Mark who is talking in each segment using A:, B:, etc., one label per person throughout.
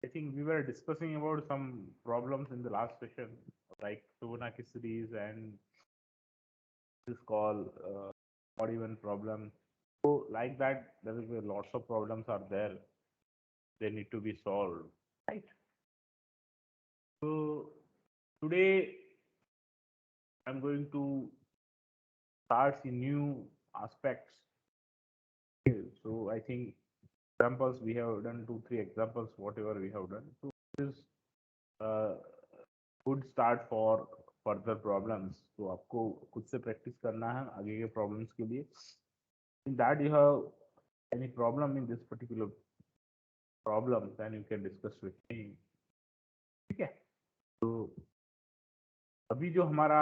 A: I think we were discussing about some problems in the last session, like Fibonacci series and this call odd even problem. So like that, there will be lots of problems are there. They need to be solved, right? So today I'm going to start the new aspects. Okay, so I think examples we have done 2 3 examples whatever we have done. So this is uh, good start for further problems. तो आपको खुद से practice करना है आगे के problems के लिए. In that you have any problem in this particular problem, then you can discuss with me. ठीक है. तो अभी जो हमारा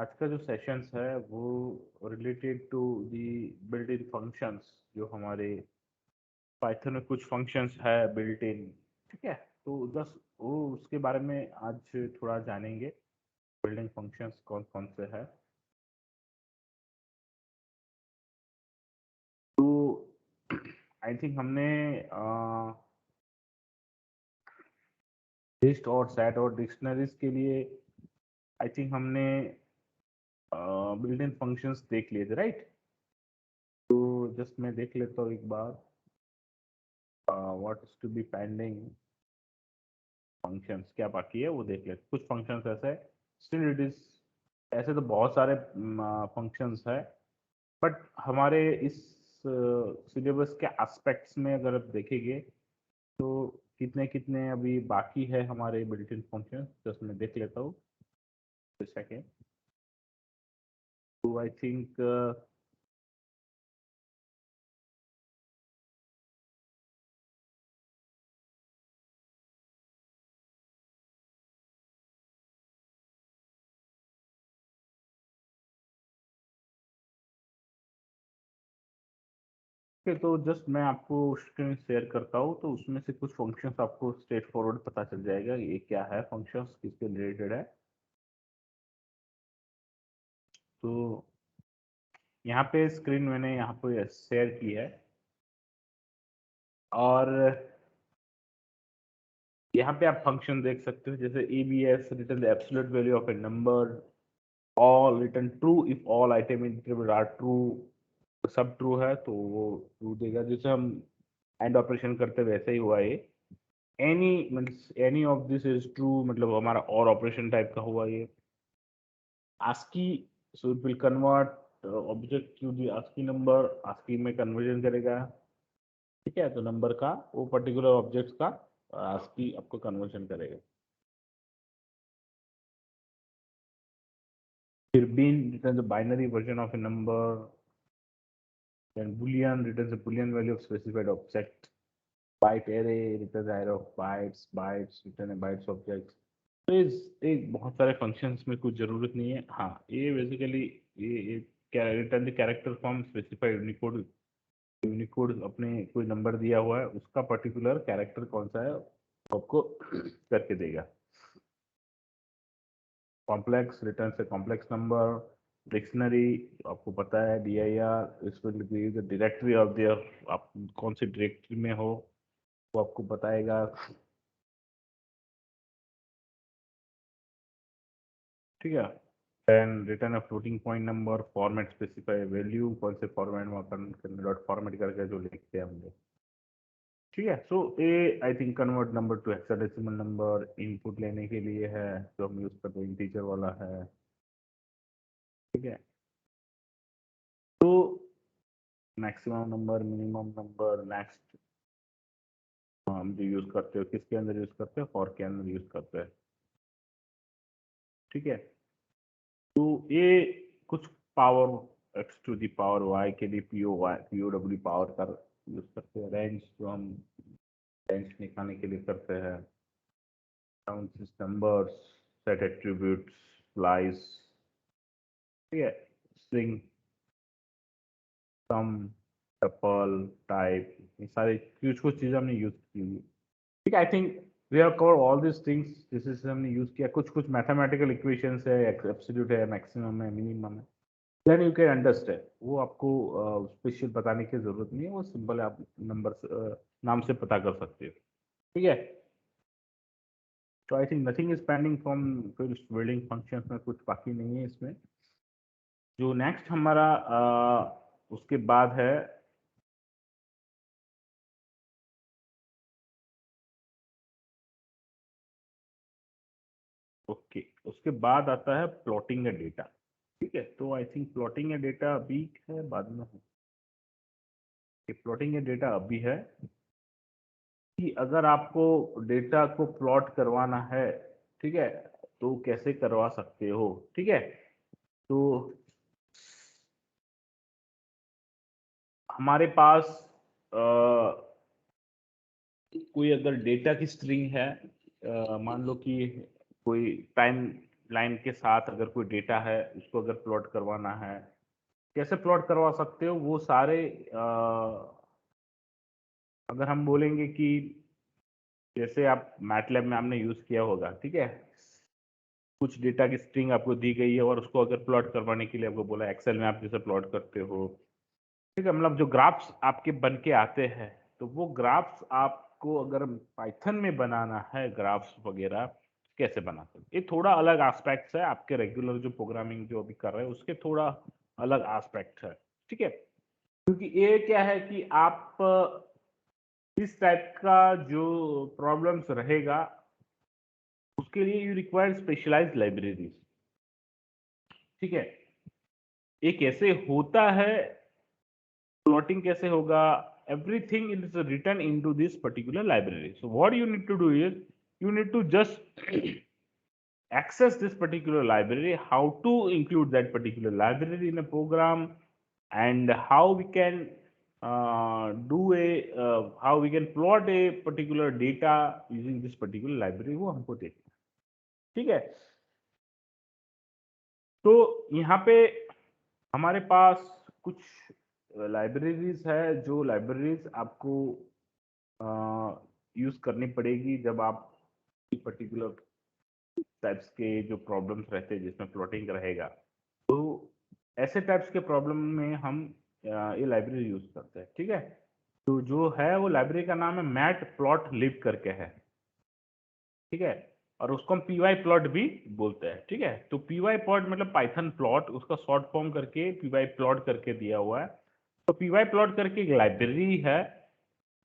A: आज का जो सेशंस है वो related to the built in functions जो हमारे पाइथन में कुछ फंक्शंस है बिल्ट इन. ठीक है. तो बस वो उसके बारे में आज थोड़ा जानेंगे. बिल्डिंग फंक्शंस कौन कौन से है. तो आई थिंक हमने लिस्ट और सेट और डिक्शनरीज के लिए आई थिंक हमने बिल्ट इन फंक्शंस देख लिए थे, राइट. तो जस्ट मैं देख लेता हूँ एक बार what is to be pending functions क्या बाकी है वो देख लेते. कुछ फंक्शंस ऐसे स्टिल इट इज ऐसे तो बहुत सारे फंक्शंस है बट हमारे इस सिलेबस के एस्पेक्ट्स में अगर आप देखेंगे तो कितने कितने अभी बाकी है हमारे बिल्ट इन फंक्शन. जस्ट मैं देख लेता हूँ सेकेंड. तो आई थिंक तो जस्ट मैं आपको स्क्रीन शेयर करता हूँ तो उसमें से कुछ फंक्शंस आपको स्ट्रेट फॉरवर्ड पता चल जाएगा ये क्या है फंक्शंस किसके रिलेटेड है. तो यहाँ पे स्क्रीन मैंने यहाँ पे शेयर की है और यहाँ पे आप फंक्शन देख सकते हो जैसे abs return the absolute value of A number. All return true if all item in are true. सब ट्रू है तो वो ट्रू देगा. जैसे हम एंड ऑपरेशन करते वैसे ही हुआ ये. Any means any of this is true मतलब हमारा और ऑपरेशन टाइप का हुआ ये. ASCII so it will convert object to the ASCII number. ASCII में कन्वर्जन करेगा. ठीक है. तो नंबर का वो पर्टिकुलर ऑब्जेक्ट का ASCII आपको कन्वर्जन करेगा. फिर bin returns a binary version of a number. Then boolean returns a boolean value of specified object. Byte array returns array of bytes. Bytes return a bytes object. तो एक बहुत सारे functions में कुछ जरूरत नहीं है. हाँ ये बेसिकली ये क्या return the character form specified Unicode. Unicode अपने कोई नंबर दिया हुआ है उसका पर्टिकुलर कैरेक्टर कौन सा है आपको करके देगा. कॉम्प्लेक्स रिटर्न से कॉम्प्लेक्स नंबर. डिक्शनरी आपको पता है dir इस will be the directory of their. आप कौन सी डायरेक्टरी में हो वो आपको बताएगा. ठीक है. Then return a floating point number. Format specify value कौन से फॉर्मेट में डॉट फॉर्मेट करके जो लिखते हैं हम लोग. ठीक है. So uh I think convert number to hexadecimal number. Input लेने के लिए है जो हम यूज करते हैं इंटीजर वाला है. ठीक है. तो maximum number minimum number next हम जो यूज करते हो किसके अंदर यूज करते हैं फॉर के अंदर यूज करते हैं. ठीक है. तो ये कुछ power x to the power Y के लिए पीओ डब्ल्यू पावर का यूज करते हैं. रेंज जो हम रेंज निकालने के लिए करते हैं. Numbers set attributes slice. ठीक है. स्ट्रिंग सम टपल टाइप ये सारी कुछ कुछ चीजें हमने यूज की हुई. ठीक है. I think we have cover all this things जिसे हमने यूज किया. कुछ कुछ मैथमेटिकल इक्वेशंस है एब्सोल्यूट है मैक्सिमम है मिनिमम है. Then you can understand. वो आपको स्पेशल बताने की जरूरत नहीं है. वो सिंपल आप नंबर नाम से पता कर सकते हो. ठीक है. तो I think nothing is pending from फिर बिल्डिंग फंक्शंस में कुछ बाकी नहीं है इसमें। जो नेक्स्ट हमारा उसके बाद है ओके, उसके बाद आता है प्लॉटिंग ए डेटा। ठीक है, तो I think plotting A data अभी है बाद में है। प्लॉटिंग ए डेटा अभी है कि अगर आपको डेटा को प्लॉट करवाना है, ठीक है, तो कैसे करवा सकते हो। ठीक है, तो हमारे पास कोई अगर डेटा की स्ट्रिंग है, मान लो कि कोई टाइम लाइन के साथ अगर कोई डेटा है, उसको अगर प्लॉट करवाना है, कैसे प्लॉट करवा सकते हो वो सारे अगर हम बोलेंगे कि जैसे आप मैटलैब में आपने यूज किया होगा, ठीक है, कुछ डेटा की स्ट्रिंग आपको दी गई है और उसको अगर प्लॉट करवाने के लिए आपको बोला एक्सेल में आप जैसे प्लॉट करते हो, ठीक है, मतलब जो ग्राफ्स आपके बन के आते हैं, तो वो ग्राफ्स आपको अगर पाइथन में बनाना है ग्राफ्स वगैरह, कैसे बना सकते, ये थोड़ा अलग एस्पेक्ट्स है आपके रेगुलर जो प्रोग्रामिंग जो अभी कर रहे हैं उसके थोड़ा अलग एस्पेक्ट है। ठीक है, क्योंकि ये क्या है कि आप इस टाइप का जो प्रॉब्लम्स रहेगा उसके लिए यू रिक्वायर स्पेशलाइज्ड लाइब्रेरीज। ठीक है, ये कैसे होता है, प्लॉटिंग कैसे होगा, everything is written into this particular library. So what you need to do is you need to just access this particular library, how to include that particular library in a program, and how we can how we can plot a particular data using this particular library, वो हमको देखना है। ठीक है, तो यहाँ पे हमारे पास कुछ लाइब्रेरीज है, जो लाइब्रेरीज आपको यूज करनी पड़ेगी जब आप पर्टिकुलर टाइप्स के जो प्रॉब्लम्स रहते हैं जिसमें प्लॉटिंग रहेगा, तो ऐसे टाइप्स के प्रॉब्लम में हम ये लाइब्रेरी यूज करते हैं। ठीक है, तो जो है वो लाइब्रेरी का नाम है मैट प्लॉट लिब करके है। ठीक है, और उसको हम पी वाई प्लॉट भी बोलते हैं। ठीक है, तो पी वाई प्लॉट मतलब पाइथन प्लॉट, उसका शॉर्ट फॉर्म करके पी वाई प्लॉट करके दिया हुआ है। तो पी वाई प्लॉट करके एक लाइब्रेरी है,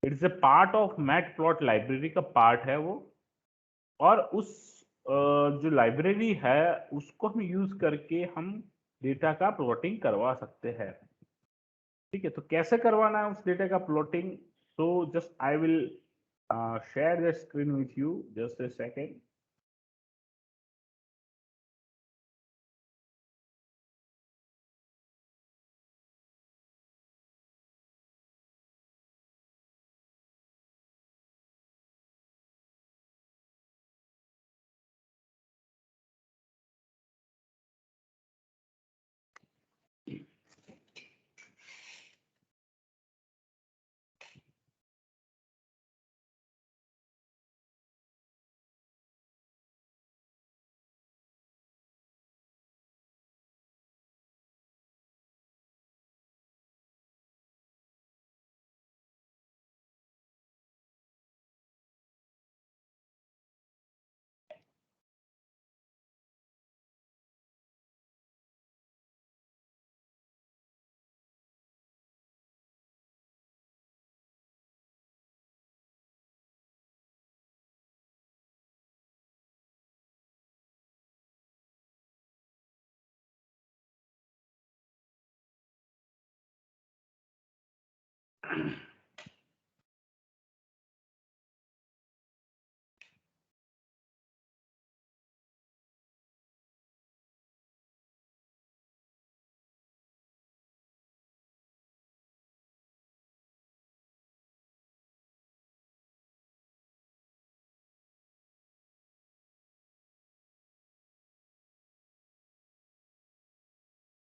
A: it's a part of mat plot library का पार्ट है वो। और उस जो लाइब्रेरी है उसको हम यूज करके हम डेटा का प्लॉटिंग करवा सकते हैं। ठीक है, तो कैसे करवाना है उस डेटा का plotting, so just I will share the screen with you, just a second.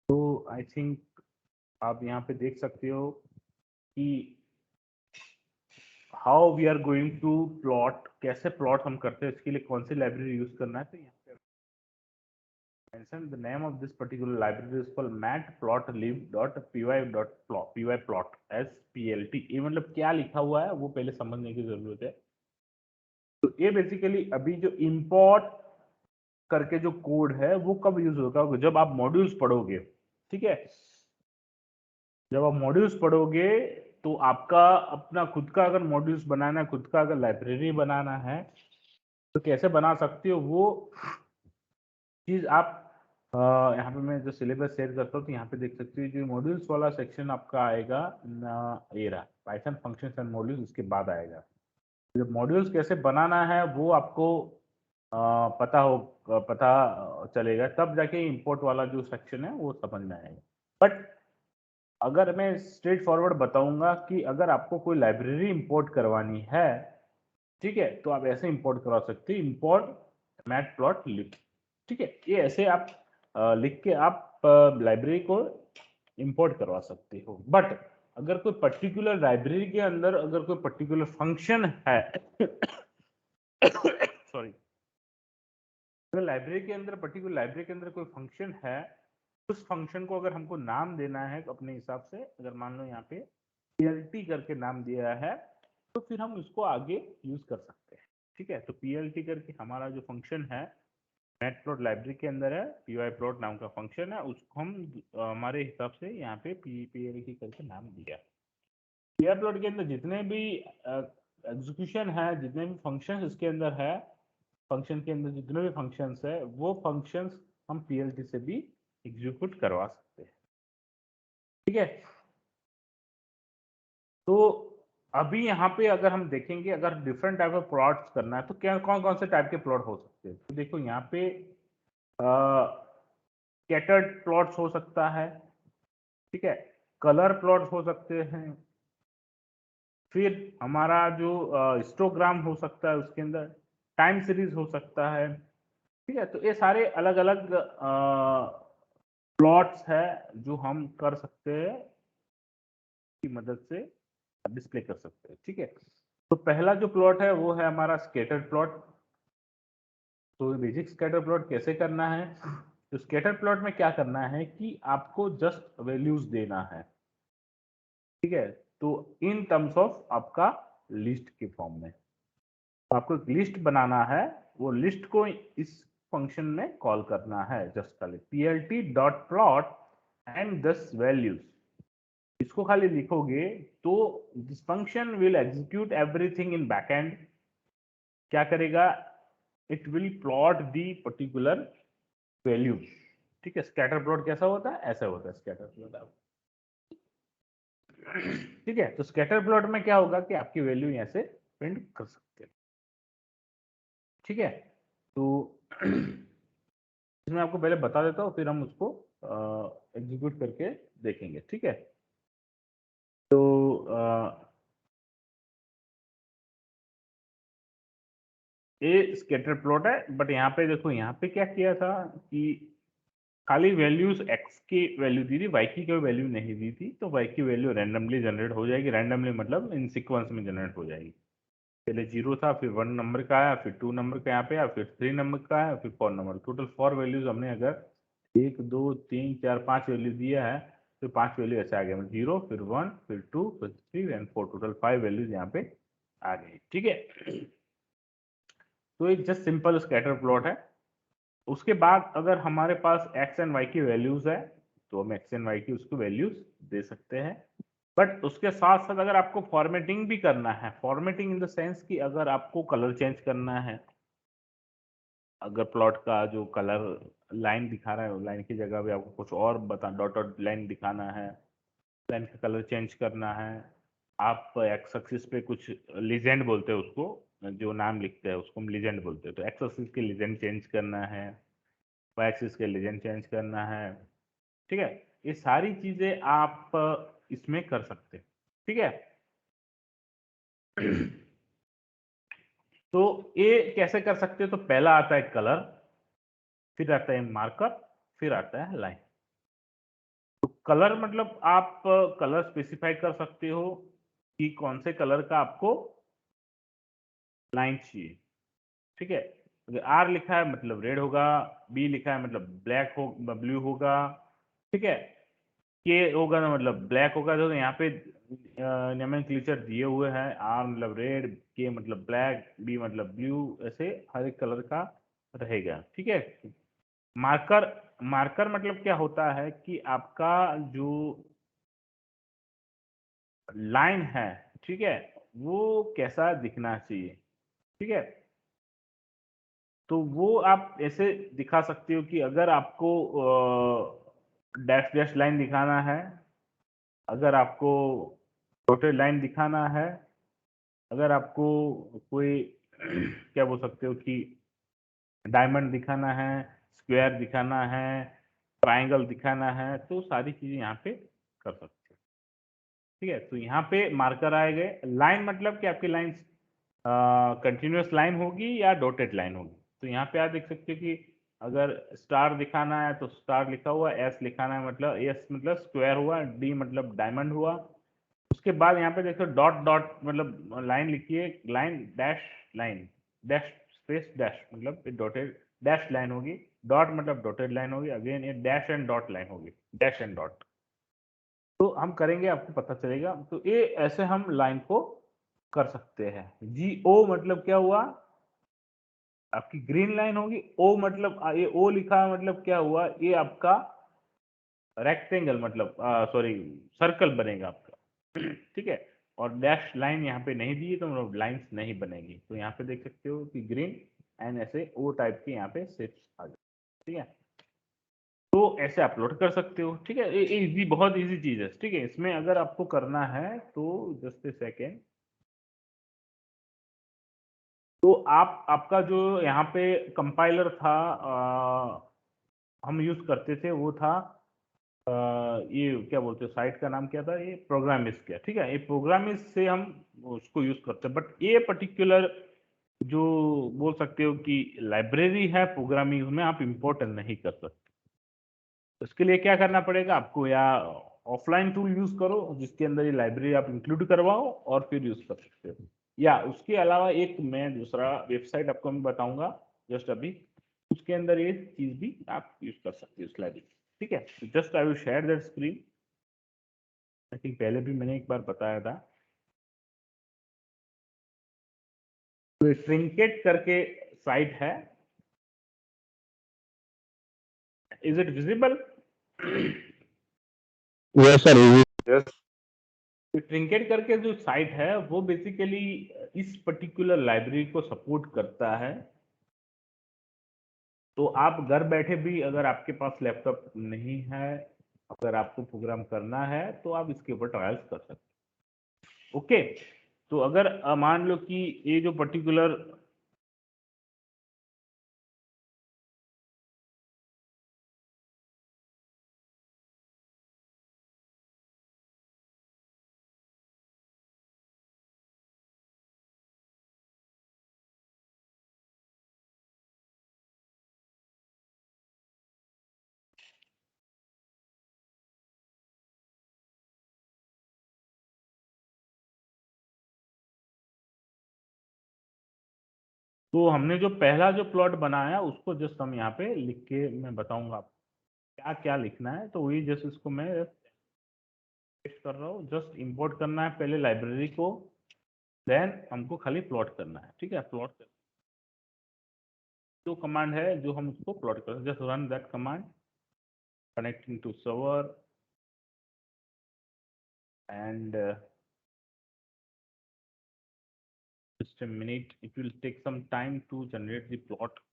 A: तो आई थिंक आप यहाँ पे देख सकते हो कि how we are going to plot, कैसे प्लॉट हम करते हैं, इसके लिए कौन सी लाइब्रेरी यूज करना है। तो यहाँ पे mention the name of this particular library is called matplotlib.py.plot splt। ये मतलब क्या लिखा हुआ है वो पहले समझने की जरूरत है। तो ये बेसिकली अभी जो इंपोर्ट करके जो कोड है वो कब यूज होगा, जब आप मॉड्यूल्स पढ़ोगे। ठीक है, जब आप मॉड्यूल्स पढ़ोगे तो आपका अपना खुद का अगर मॉड्यूल्स बनाना है, खुद का अगर लाइब्रेरी बनाना है, तो कैसे बना सकते हो वो चीज आप यहाँ पे मैं जो सिलेबस शेयर करता हूँ तो यहाँ पे देख सकते हो जो मॉड्यूल्स वाला सेक्शन आपका आएगा ये रहा पाइथन फंक्शंस एंड मॉड्यूल्स, इसके बाद आएगा। जब मॉड्यूल्स कैसे बनाना है वो आपको पता चलेगा, तब जाके इंपोर्ट वाला जो सेक्शन है वो समझ में आएगा। बट अगर मैं स्ट्रेट फॉरवर्ड बताऊंगा कि अगर आपको कोई लाइब्रेरी इंपोर्ट करवानी है, ठीक है, तो आप ऐसे इंपोर्ट करवा सकते हैं, इंपोर्ट मैटप्लॉटलिब। ठीक है, ये ऐसे आप लिख के आप लाइब्रेरी को इंपोर्ट करवा सकते हो। बट अगर कोई पर्टिकुलर लाइब्रेरी के अंदर अगर कोई पर्टिकुलर फंक्शन है सॉरी, अगर लाइब्रेरी के अंदर पर्टिकुलर लाइब्रेरी के अंदर कोई फंक्शन है, उस फंक्शन को अगर हमको नाम देना है अपने हिसाब से, अगर मान लो यहाँ पे plt करके नाम दिया है, तो फिर हम इसको आगे यूज कर सकते हैं। ठीक है, तो plt करके हमारा जो फंक्शन है मैटप्लॉट लाइब्रेरी के अंदर है, pyplot नाम का फंक्शन है, उसको हम हमारे हिसाब से यहाँ पे plt करके नाम दिया। pyplot के अंदर जितने भी एग्जीक्यूशन है, जितने भी फंक्शंस इसके अंदर है, फंक्शन के अंदर जितने भी फंक्शंस है वो फंक्शंस हम plt से भी एग्जीक्यूट करवा सकते हैं। ठीक है, तो अभी यहाँ पे अगर हम देखेंगे अगर डिफरेंट टाइप ऑफ प्लॉट्स करना है तो क्या कौन कौन से टाइप के प्लॉट हो सकते हैं। तो देखो यहाँ पे स्कैटर्ड प्लॉट्स हो सकता है, ठीक है, कलर प्लॉट्स हो सकते हैं, फिर हमारा जो हिस्टोग्राम हो सकता है, उसके अंदर टाइम सीरीज हो सकता है। ठीक है, तो ये सारे अलग अलग प्लॉट्स है जो हम कर सकते हैं की मदद से डिस्प्ले कर सकते हैं। ठीक है, तो पहला जो प्लॉट है वो है हमारा स्कैटर प्लॉट। तो बेसिक स्कैटर प्लॉट कैसे करना है, तो स्कैटर प्लॉट में क्या करना है कि आपको जस्ट वैल्यूज देना है। ठीक है, तो इन टर्म्स ऑफ आपका लिस्ट के फॉर्म में आपको एक लिस्ट बनाना है, वो लिस्ट को इस फंक्शन में कॉल करना है, जस्ट खाली plt dot plot and this values, इसको खाली लिखोगे तो this function will execute everything in backend. क्या करेगा, it will plot the particular value. ठीक है, स्कैटर प्लॉट कैसा होता है, ऐसा होता है स्कैटर प्लॉट। ठीक है, तो स्कैटर प्लॉट में क्या होगा कि आपकी वैल्यू यहाँ से प्रिंट कर सकते हैं। ठीक है, तो इसमें आपको पहले बता देता हूँ, फिर हम उसको एग्जीक्यूट करके देखेंगे। ठीक है, तो ये स्कैटर प्लॉट है, बट यहाँ पे देखो यहाँ पे क्या किया था कि खाली वैल्यूज x की वैल्यू दी थी, y की कोई वैल्यू नहीं दी थी, तो y की वैल्यू रैंडमली जनरेट हो जाएगी। रैंडमली मतलब इन सीक्वेंस में जनरेट हो जाएगी। पहले 0 था, फिर 1 नंबर का आया, फिर 2 नंबर का यहाँ पे आया, फिर 3 नंबर का आया, फिर 4 नंबर। टोटल 4 वैल्यूज हमने अगर 1 2 3 4 5 वैल्यू दिया है, तो 5 वैल्यू ऐसे आ गया, 0 फिर 1 फिर 2 फिर 3 एंड 4, टोटल 5 वैल्यूज यहाँ पे आ गई। ठीक है, तो एक जस्ट सिंपल स्कैटर प्लॉट है। उसके बाद अगर हमारे पास एक्स एंड वाई की वैल्यूज है, तो हम एक्स एंड वाई की उसको वैल्यूज दे सकते हैं। बट उसके साथ साथ अगर आपको फॉर्मेटिंग भी करना है, फॉर्मेटिंग इन द सेंस कि अगर आपको कलर चेंज करना है, अगर प्लॉट का जो कलर लाइन दिखा रहा है लाइन की जगह भी आपको कुछ और बता डॉट डॉट लाइन दिखाना है, लाइन का कलर चेंज करना है, आप एक्स एक्सिस पे कुछ लीजेंड बोलते हैं उसको, जो नाम लिखते हैं उसको हम लीजेंड बोलते हैं, तो एक्स एक्सिस के लीजेंड चेंज करना है, वाई एक्सिस के लीजेंड चेंज करना है। ठीक है, ये सारी चीजें आप इसमें कर सकते हैं। ठीक है, तो ये कैसे कर सकते हैं, तो पहला आता है कलर, फिर आता है मार्कर, फिर आता है लाइन। तो कलर मतलब आप कलर स्पेसिफाई कर सकते हो कि कौन से कलर का आपको लाइन चाहिए। ठीक है, अगर आर लिखा है मतलब रेड होगा, बी लिखा है मतलब ब्लैक हो ब्लू होगा। ठीक है, के होगा ना मतलब ब्लैक होगा, तो यहाँ पे नोमेनक्लेचर दिए हुए हैं, आर मतलब रेड, के मतलब ब्लैक, बी मतलब ब्लू, ऐसे हर एक कलर का रहेगा। ठीक है। मार्कर, मार्कर मतलब क्या होता है कि आपका जो लाइन है, ठीक है, वो कैसा दिखना चाहिए। ठीक है। तो वो आप ऐसे दिखा सकते हो कि अगर आपको डैश डैश लाइन दिखाना है, अगर आपको डॉटेड लाइन दिखाना है, अगर आपको कोई क्या बोल सकते हो कि डायमंड दिखाना है, स्क्वायर दिखाना है, ट्रायंगल दिखाना है, तो सारी चीजें यहाँ पे कर सकते हो। ठीक है। तो यहाँ पे मार्कर आए गए। लाइन मतलब कि आपकी लाइन कंटिन्यूअस लाइन होगी या डॉटेड लाइन होगी। तो यहाँ पे आप देख सकते हो कि अगर स्टार दिखाना है तो स्टार लिखा हुआ, एस लिखाना है मतलब एस मतलब स्क्वायर हुआ, डी मतलब डायमंड हुआ। उसके बाद यहाँ पे देखो डॉट डॉट मतलब लाइन लिखिए, line dash line, dash space dash मतलब डॉटेड डैश लाइन होगी, डॉट मतलब डॉटेड लाइन होगी, अगेन ये डैश एंड डॉट लाइन होगी, डैश एंड डॉट। तो हम करेंगे, आपको पता चलेगा। तो ये ऐसे हम लाइन को कर सकते हैं। जी ओ मतलब क्या हुआ, आपकी ग्रीन लाइन होगी। ओ मतलब ये ओ लिखा है मतलब क्या हुआ, ये आपका रेक्टेंगल मतलब सॉरी सर्कल बनेगा आपका। ठीक है। और डैश लाइन यहाँ पे नहीं दी है तो मतलब लाइंस नहीं बनेगी। तो यहाँ पे देख सकते हो कि ग्रीन एंड ऐसे ओ टाइप के यहाँ पे शेप्स आ जाए। ठीक है। तो ऐसे अपलोड कर सकते हो। ठीक है। ये इजी, बहुत इजी चीज है। ठीक है। इसमें अगर आपको करना है तो जस्ट ए सेकेंड। तो आप आपका जो यहाँ पे कंपाइलर था हम यूज करते थे, वो था ये क्या बोलते हैं, साइट का नाम क्या था, ये प्रोग्रामिस्ट क्या। ठीक है। ये प्रोग्रामिस्ट से हम उसको यूज करते हैं। बट ये पर्टिकुलर जो बोल सकते हो कि लाइब्रेरी है प्रोग्रामिंग में, आप इंपोर्ट नहीं कर सकते। तो इसके लिए क्या करना पड़ेगा आपको, या ऑफलाइन टूल यूज करो जिसके अंदर ये लाइब्रेरी आप इंक्लूड करवाओ और फिर यूज कर सकते हो, या उसके अलावा एक मैं दूसरा वेबसाइट आपको मैं बताऊंगा जस्ट अभी, उसके अंदर ये चीज भी आप यूज कर सकते हो, इस लाइब्रेरी। ठीक है। Just I will share that screen. I think पहले भी मैंने एक बार बताया था। तो ट्रिंकेट करके साइट है, is it visible?
B: Yes, sir. Yes.
A: Trinket करके जो साइट है वो बेसिकली इस पर्टिकुलर लाइब्रेरी को सपोर्ट करता है। तो आप घर बैठे भी, अगर आपके पास लैपटॉप नहीं है, अगर आपको प्रोग्राम करना है तो आप इसके ऊपर ट्रायल्स कर सकते हो। ओके। तो अगर मान लो कि ये जो पर्टिकुलर तो हमने जो पहला जो प्लॉट बनाया उसको जस्ट हम यहाँ पे लिख के मैं बताऊंगा आपको क्या क्या लिखना है। तो वही जस्ट इसको मैं पेस्ट कर रहा हूँ। जस्ट इंपोर्ट करना है पहले लाइब्रेरी को, देन हमको खाली प्लॉट करना है। ठीक है। प्लॉट जो कमांड है जो हम उसको प्लॉट कर, just run that command, connecting to server, and just a minute, it will take some time to generate the plot.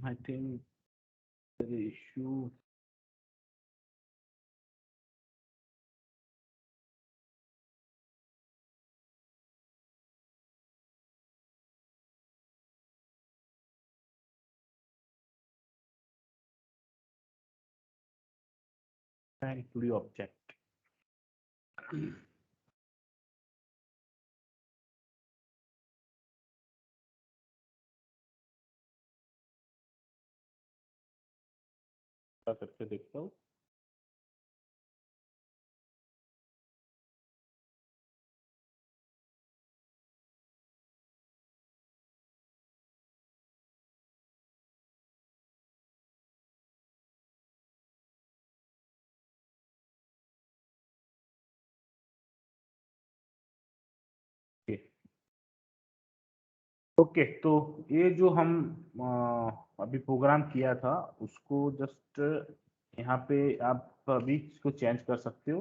A: I think the issue. Thank to the object. करके देखता हूँ। Okay तो ये जो हम अभी प्रोग्राम किया था उसको जस्ट यहाँ पे आप अभी इसको चेंज कर सकते हो।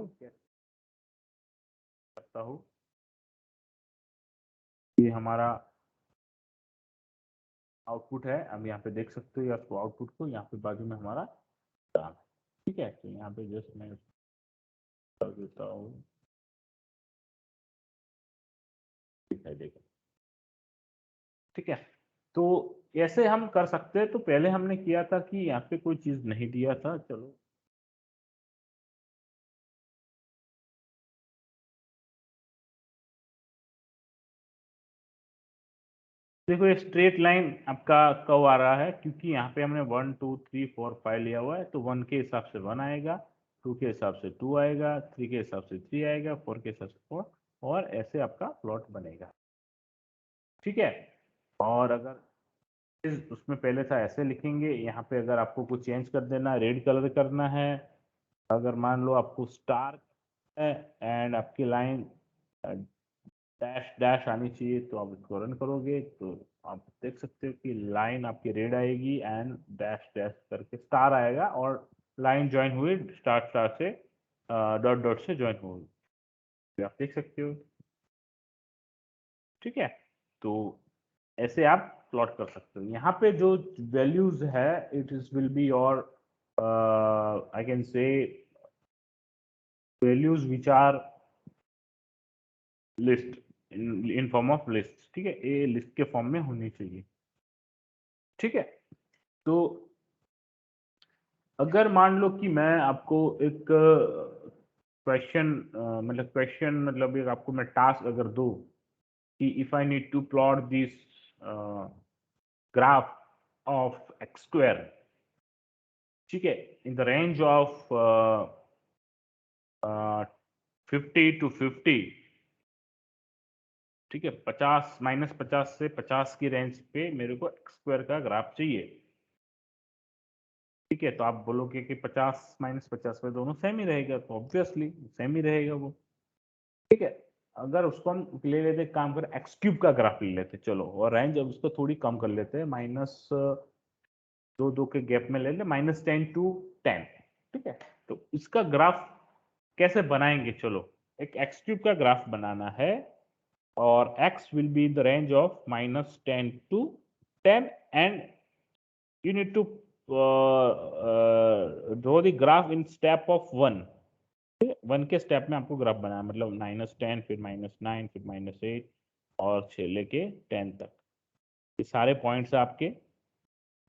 A: करता हूँ, ये हमारा आउटपुट है। अब यहाँ पे देख सकते हो आपको आउटपुट को, यहाँ पे बाजू में हमारा काम है। ठीक है, तो यहाँ पे जस्ट मैं कर देता हूँ, दिखाई देगा। ठीक है, तो ऐसे हम कर सकते हैं। तो पहले हमने किया था कि यहाँ पे कोई चीज नहीं दिया था। चलो देखो, ये स्ट्रेट लाइन आपका कब आ रहा है, क्योंकि यहाँ पे हमने 1 2 3 4 5 लिया हुआ है। तो 1 के हिसाब से 1 आएगा, 2 के हिसाब से 2 आएगा, 3 के हिसाब से 3 आएगा, 4 के हिसाब से 4, और ऐसे आपका प्लॉट बनेगा। ठीक है, और अगर उसमें पहले था ऐसे लिखेंगे, यहाँ पे अगर आपको कुछ चेंज कर देना, रेड कलर करना है, अगर मान लो आपको स्टार है एंड आपकी लाइन डैश डैश आनी चाहिए, तो आप इसको रन करोगे तो आप देख सकते हो कि लाइन आपकी रेड आएगी एंड डैश डैश करके स्टार आएगा, और लाइन ज्वाइन हुई स्टार स्टार से, डॉट डॉट से ज्वाइन हुई, आप देख सकते हो। ठीक है, तो ऐसे आप प्लॉट कर सकते हो। यहाँ पे जो वैल्यूज है, it is will be your I can say values which are list in form of list. ठीक है, ये लिस्ट के फॉर्म में होनी चाहिए। ठीक है, तो अगर मान लो कि मैं आपको एक क्वेश्चन मतलब क्वेश्चन मतलब एक आपको मैं टास्क अगर दूं कि if I need to plot this graph of X square, ठीक है, in the range of 50 to 50, ठीक है, 50 -50 से 50 की रेंज पे मेरे को एक्स स्क्वायर का ग्राफ चाहिए। ठीक है, तो आप बोलोगे कि 50 -50 में दोनों सेम ही रहेगा, तो ऑब्वियसली सेम ही रहेगा वो। ठीक है, अगर उसको हम ले लेते, काम कर एक्स क्यूब का ग्राफ ले लेते चलो, और रेंज अब उसको थोड़ी कम कर लेते हैं, -2 के गैप में ले ले, -10 to 10। ठीक है, तो इसका ग्राफ कैसे बनाएंगे, चलो एक एक्स क्यूब का ग्राफ बनाना है, और x will be in the range of -10 to 10, and you need to draw the graph in step of 1। 1 के स्टेप में आपको ग्राफ बनाना, मतलब -10 फिर -9 फिर -8 और 6 लेके 10 तक, ये सारे पॉइंट्स आपके,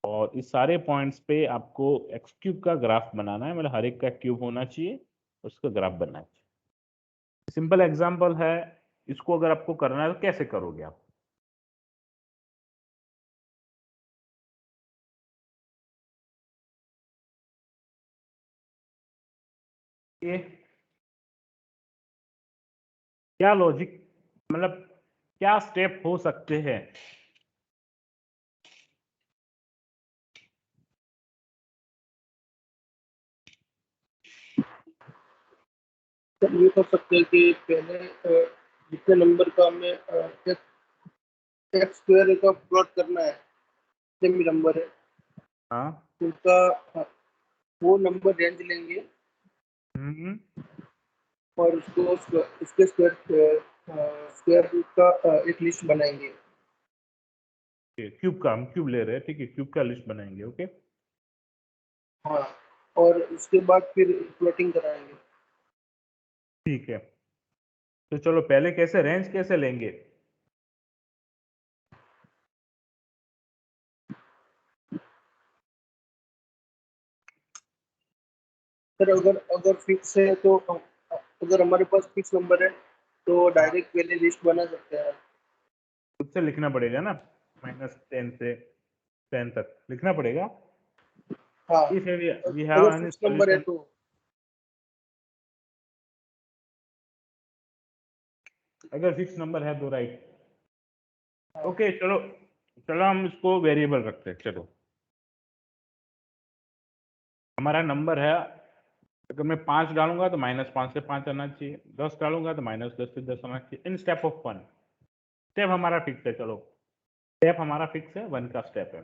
A: और इस सारे पॉइंट्स पे आपको एक्स क्यूब का ग्राफ बनाना है, मतलब हर एक का क्यूब होना चाहिए, उसका ग्राफ बनना चाहिए। सिंपल एग्जांपल है, इसको अगर आपको करना है तो कैसे करोगे आप? ये क्या लॉजिक, मतलब क्या स्टेप हो सकते हैं?
C: सर ये कर सकते हैं कि पहले जितने नंबर का हमें एक्स स्क्वायर का प्लॉट करना है, जितने भी नंबर है
A: हाँ,
C: उनका वो नंबर रेंज लेंगे,
A: हम्म,
C: और उसके स्क्वायर स्क्वायर रूट का एक लिस्ट बनाएंगे।
A: क्यूब का हम क्यूब ले रहे हैं, ठीक है, क्यूब का लिस्ट बनाएंगे। ओके,
C: हाँ, और उसके बाद फिर प्लॉटिंग कराएंगे।
A: ठीक है, तो चलो पहले कैसे रेंज कैसे लेंगे?
C: सर अगर अगर फिक्स है तो अगर हमारे पास फिक्स नंबर है तो डायरेक्ट पहले लिस्ट बना सकते हैं।
A: खुद से लिखना पड़ेगा ना, -10 से 10 तक लिखना पड़ेगा।
C: हाँ,
A: इफ वी हैव
C: अगर
A: एनी
C: फिक्स नंबर है
A: सॉल्यूशन,
C: तो
A: अगर फिक्स नंबर है तो राइट।
C: हाँ,
A: ओके चलो, चलो हम इसको वेरिएबल रखते हैं। चलो हमारा नंबर है, अगर मैं 5 डालूंगा तो -5 से 5 आना चाहिए, 10 डालूंगा तो -10 से 10 आना चाहिए, इन स्टेप ऑफ 1। स्टेप हमारा फिक्स है, चलो स्टेप हमारा फिक्स है, 1 का स्टेप है।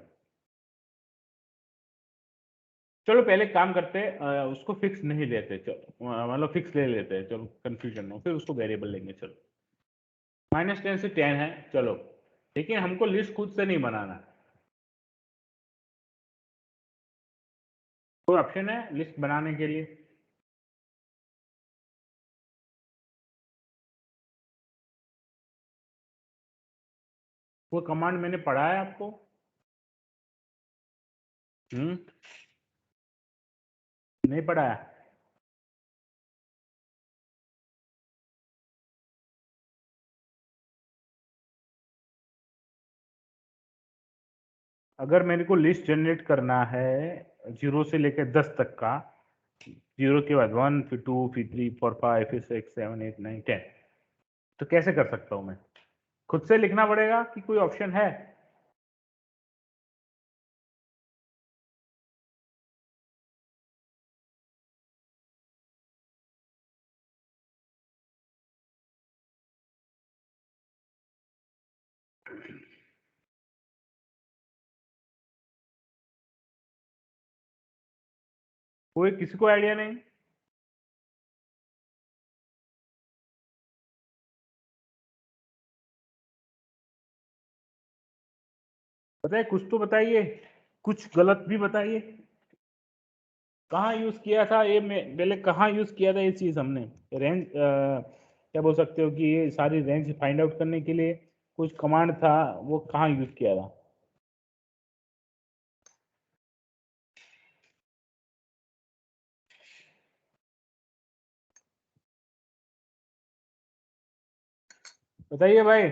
A: चलो पहले काम करते हैं, उसको फिक्स नहीं लेते, चलो मतलब फिक्स ले लेते हैं, चलो कंफ्यूजन हो, फिर उसको वेरिएबल लेंगे। चलो -10 से 10 है, चलो लेकिन हमको लिस्ट खुद से नहीं बनाना। कोई ऑप्शन है लिस्ट बनाने के लिए? वो कमांड मैंने पढ़ा है आपको? नहीं पढ़ा है? अगर मेरे को लिस्ट जनरेट करना है 0 से लेकर 10 तक का, 0 के बाद 1 फिर 2 फिर 3 4 5 फिर 6 7 8 9 10, तो कैसे कर सकता हूं मैं? खुद से लिखना पड़ेगा कि कोई ऑप्शन है? कोई किसी को आइडिया नहीं? बताइए, कुछ तो बताइए, कुछ गलत भी बताइए। कहाँ यूज किया था ये, मैं पहले कहाँ यूज किया था ये चीज हमने? रेंज क्या बोल सकते हो कि ये सारी रेंज फाइंड आउट करने के लिए कुछ कमांड था, वो कहाँ यूज किया था? बताइए भाई।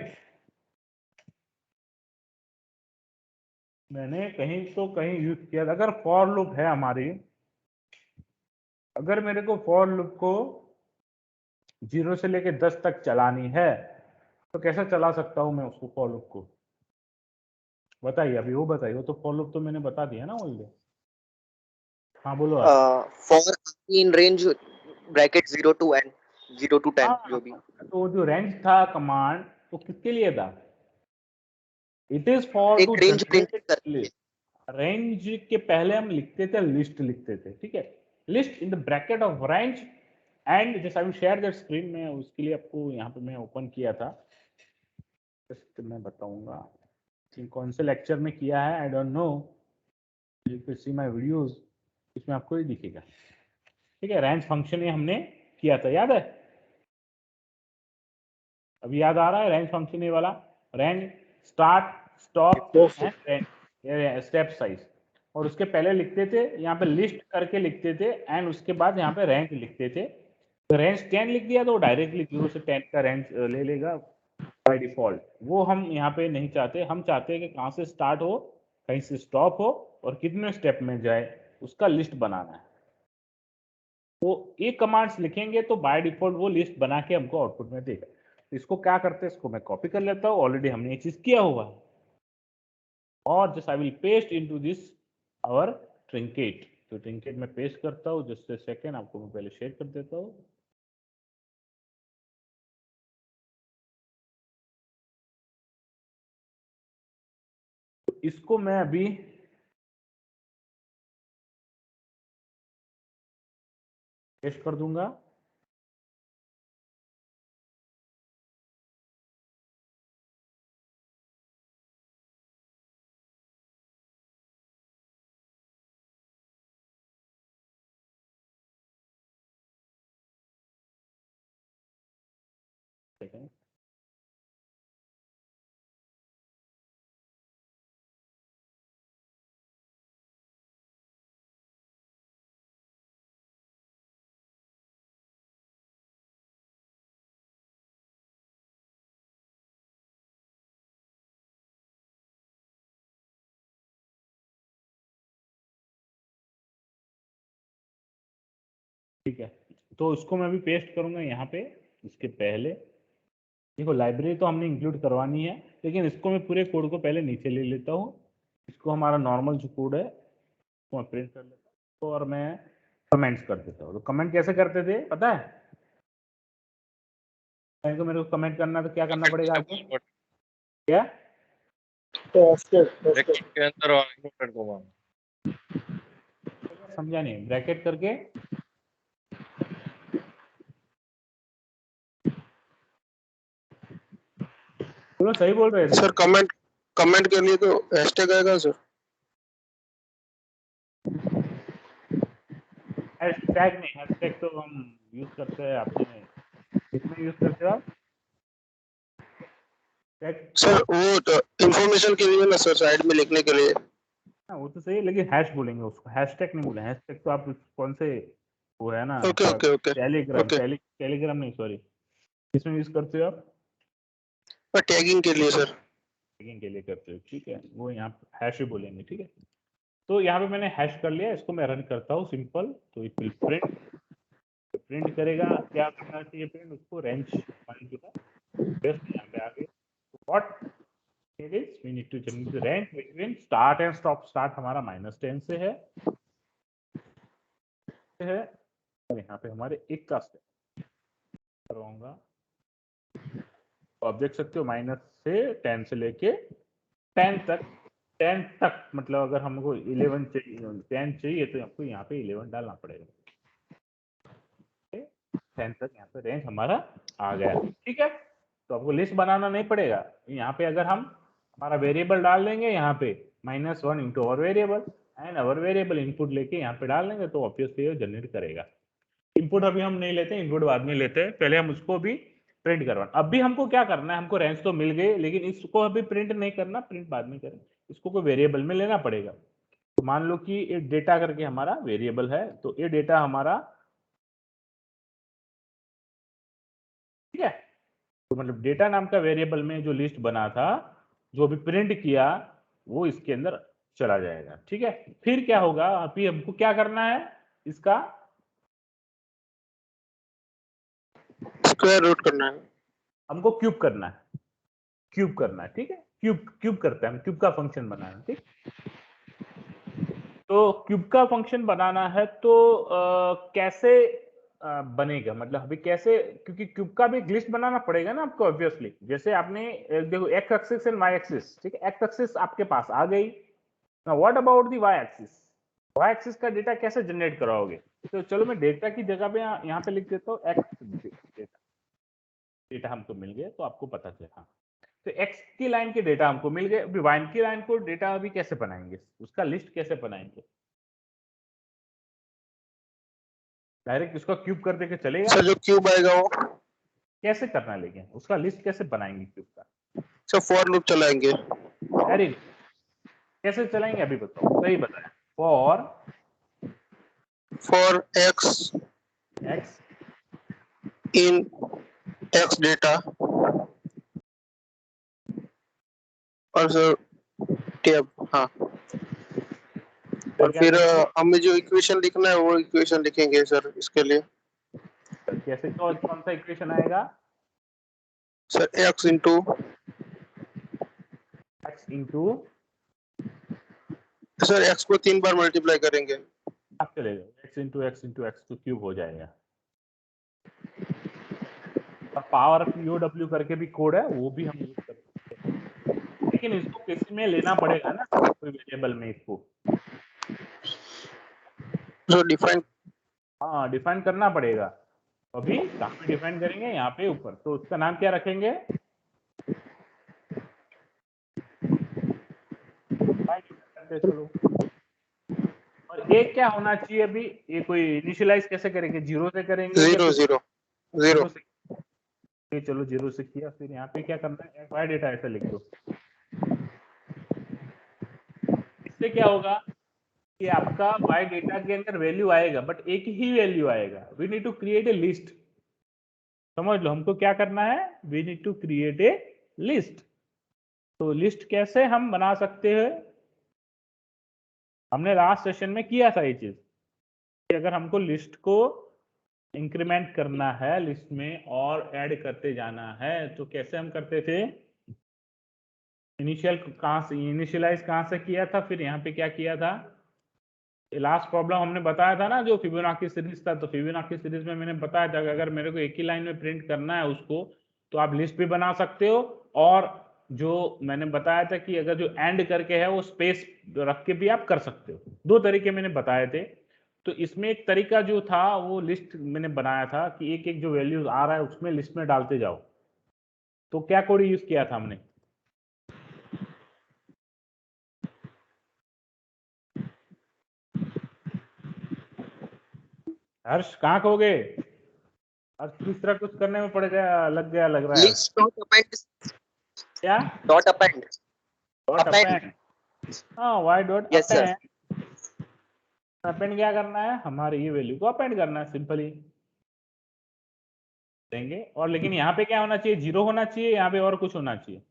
A: मैंने कहीं तो कहीं यूज किया था। अगर फॉर लूप है हमारी, अगर मेरे को फॉर लूप को 0 से लेके 10 तक चलानी है, तो कैसे चला सकता हूं मैं उसको, फॉर लूप को? बताइए, अभी वो बताइए, वो तो फॉर लूप तो मैंने बता दिया ना ऑलरेडी। हाँ बोलो आप।
D: for in range bracket 0 to n 0 to 10
A: हाँ,
D: जो भी
A: तो जो रेंज था कमांड, वो किसके लिए था? इट इज फॉर टू
D: एक रेंज प्रिंट
A: जनरेट
D: कर
A: लिस्ट। रेंज के पहले हम लिखते थे लिस्ट लिखते थे, ठीक है? List in the bracket of range and जैसे आई शेयर दैट स्क्रीन में, उसके लिए आपको यहाँ पे मैं ओपन किया था, जस्ट मैं बताऊंगा कि कौन से लेक्चर में किया है, I don't know. You can see my videos, इसमें आपको ये दिखेगा, ठीक है? रेंज फंक्शन ये हमने किया था, याद है? अभी याद आ रहा है रेंज फंक्शन ये वाला? Range start stop and range step size, और उसके पहले लिखते थे यहाँ पे लिस्ट करके लिखते थे, एंड उसके बाद यहाँ पे रेंज लिखते थे। तो रेंज 10 लिख दिया तो डायरेक्टली 0 से 10 का रेंज ले लेगा बाय डिफॉल्ट। वो हम यहाँ पे नहीं चाहते, हम चाहते हैं कि कहाँ से स्टार्ट हो, कहीं से स्टॉप हो, और कितने स्टेप में जाए, उसका लिस्ट बनाना है। तो ये कमांड्स लिखेंगे तो बाय डिफॉल्ट वो लिस्ट बना के हमको आउटपुट में देगा। तो इसको क्या करते हैं, इसको मैं कॉपी कर लेता हूँ, ऑलरेडी हमने ये चीज किया हुआ है, और just I will paste into this our trinket. तो ट्रिंकेट में पेस्ट करता हूँ, जस्ट सेकेंड आपको मैं पहले शेयर कर देता हूँ। तो इसको मैं अभी पेस्ट कर दूंगा। सेकेंड, ठीक है, तो इसको मैं भी पेस्ट करूंगा यहाँ पे। इसके पहले देखो लाइब्रेरी तो हमने इंक्लूड करवानी है, लेकिन इसको मैं पूरे कोड को पहले नीचे ले लेता हूँ। इसको हमारा नॉर्मल जो कोड है उसको मैं प्रिंट कर लेता हूँ और मैं कमेंट्स कर देता हूँ। तो कमेंट कैसे करते थे पता है? मेरे को कमेंट करना तो क्या करना पड़ेगा आपको? क्या
B: के अंदर और इनवर्टेड कॉमा
A: समझा नहीं? ब्रैकेट करके बोलो, सही बोल रहे थे
C: सर कमेंट के लिए तो हैशटैग आएगा सर।
A: हैशटैग नहीं, हैशटैग तो हम यूज करते हैं अपने किसमें यूज करते हो आप?
C: सर वो इंफॉर्मेशन के लिए ना सर, साइड में लिखने के लिए।
A: हाँ वो तो सही है, लेकिन हैश बोलेंगे उसको, हैशटैग नहीं बोले। हैशटैग तो आप कौन से वो है ना,
C: okay okay okay
A: Telegram,
C: okay.
A: Telegram नहीं सॉरी, किसमें यूज करते हो आप?
C: टैगिंग के लिए सर।
A: टैगिंग के लिए करते हो, ठीक है, वो यहाँ हैश ही बोलेंगे। ठीक है, तो यहाँ पे मैंने हैश कर लिया, इसको मैं रन करता हूँ सिंपल। तो इट विल प्रिंट करेगा। क्या करना चाहिए प्रिंट उसको? रेंज 1 जो है जस्ट यहाँ पे आके what it is we need to generate the range between start and stop. Start हमारा -10 से है और यहाँ पे हमारे एक का स्टेप करवाऊंगा। तो आप देख सकते हो -10 से लेके 10 तक मतलब अगर हमको 11 चाहिए, 10 चाहिए तो आपको यहाँ पे 11 डालना पड़ेगा। 10 तक यहाँ पे रेंज हमारा आ गया। ठीक है, तो आपको लिस्ट बनाना नहीं पड़ेगा। यहाँ पे अगर हम हमारा वेरिएबल डाल देंगे यहाँ पे -1 into our variable and our variable input लेके यहाँ पे डाल देंगे तो ऑब्वियसली ये जनरेट करेगा। इनपुट अभी हम नहीं लेते, इनपुट बाद में लेते हैं, पहले हम उसको भी प्रिंट करवाना। अभी हमको क्या करना है, हमको रेंज तो मिल गई, लेकिन इसको अभी प्रिंट नहीं करना, प्रिंट बाद में करें। इसको कोई वेरिएबल में लेना पड़ेगा। तो मान लो कि ये डेटा करके हमारा वेरिएबल है, तो ये डेटा हमारा, ठीक है, तो मतलब डेटा नाम का वेरिएबल में जो लिस्ट बना था, जो भी प्रिंट किया, वो इसके अंदर चला जाएगा। ठीक है, फिर क्या होगा, अभी हमको क्या करना है, इसका
C: स्क्वायर रूट करना है।
A: हमको क्यूब करना है, क्यूब करना है। ठीक है, क्यूब करते हैं हम, क्यूब का फंक्शन बनाना है। ठीक, तो क्यूब का फंक्शन बनाना है तो कैसे बनेगा, मतलब अभी कैसे, क्योंकि क्यूब का भी एक लिस्ट बनाना पड़ेगा ना आपको ऑब्वियसली। जैसे आपने देखो X axis and Y axis, ठीक है, एक्स एक्सिस आपके पास आ गई, what about the Y axis? Y axis का डेटा कैसे जनरेट कराओगे? तो चलो मैं डेटा की जगह पे यहाँ पे लिख देता हूँ एक्स डेटा। डेटा हमको मिल गया तो आपको पता चला। तो एक्स की लाइन के डेटा हमको मिल गए, अभी वाई की लाइन को डेटा अभी कैसे बनाएंगे, उसका लिस्ट कैसे बनाएंगे? डायरेक्ट इसका क्यूब कर देके चलेगा?
C: सर जो क्यूब आएगा वो
A: कैसे करना है, लेकिन उसका लिस्ट कैसे बनाएंगे क्यूब का?
C: सर फॉर लूप चलाएंगे।
A: अरे कैसे चलाएंगे अभी बताओ, सही बताया। For
C: x
A: x
C: in x data और सर टैब। हाँ, और फिर हमें जो इक्वेशन लिखना है वो इक्वेशन लिखेंगे सर इसके लिए।
A: कैसे, कौन सा इक्वेशन आएगा?
C: Sir x into sir x को 3 बार मल्टीप्लाई करेंगे।
A: चलेगा, एक्स इंटू एक्स तो क्यूब हो जाएगा। और पावर पीओडब्ल्यू करके भी कोड है, वो भी हम यूज कर सकते हैं, लेकिन इसको किसी में लेना पड़ेगा ना, कोई वेरिएबल में इसको
C: सर डिफाइन,
A: हाँ डिफाइन करना पड़ेगा। अभी कहाँ पे डिफाइन करेंगे? यहाँ पे ऊपर। तो उसका नाम क्या रखेंगे? चलो, और एक क्या होना चाहिए अभी, ये कोई इनिशियलाइज कैसे करेंगे? जीरो से करेंगे या
C: जीरो
A: फिर
C: जीरो जीरो।
A: से? चलो जीरो से किया, फिर यहाँ पे क्या करना है, वाई डेटा ऐसे लिख दो। इससे क्या होगा कि आपका वाई डेटा के अंदर वैल्यू आएगा, बट एक ही वैल्यू आएगा। We need to create a list. समझ लो हमको क्या करना है, we need to create a list. तो लिस्ट कैसे हम बना सकते हैं? हमने लास्ट सेशन में किया था ये चीज कि अगर हमको लिस्ट को इंक्रीमेंट करना है लिस्ट में और ऐड करते जाना है। तो कैसे हम करते थे, इनिशियलाइज कहाँ से किया था, फिर यहाँ पे क्या किया था, लास्ट प्रॉब्लम हमने बताया था ना जो फिबोनाची सीरीज था, तो फिबोनाची सीरीज में मैंने बताया था कि अगर मेरे को एक ही लाइन में प्रिंट करना है उसको, तो आप लिस्ट भी बना सकते हो, और जो मैंने बताया था कि अगर जो एंड करके है वो स्पेस रख के भी आप कर सकते हो। दो तरीके मैंने बताए थे। तो इसमें एक तरीका जो था वो लिस्ट मैंने बनाया था कि एक एक जो वैल्यूज आ रहा है उसमें लिस्ट में डालते जाओ। तो क्या कोड यूज किया था हमने, हर्ष कहाँ खो गए, हर्ष तीसरा कुछ करने में पड़ गया, लग रहा है।
D: List dot append.
A: क्या
D: Dot append.
A: Dot
D: Append.
A: Append, हाँ Y dot
D: Yes, sir.
A: Append. Append क्या करना है, हमारे ये वैल्यू को अपेंड करना है, सिंपली देंगे। और लेकिन यहाँ पे क्या होना चाहिए, जीरो होना चाहिए, यहाँ पे और कुछ होना चाहिए।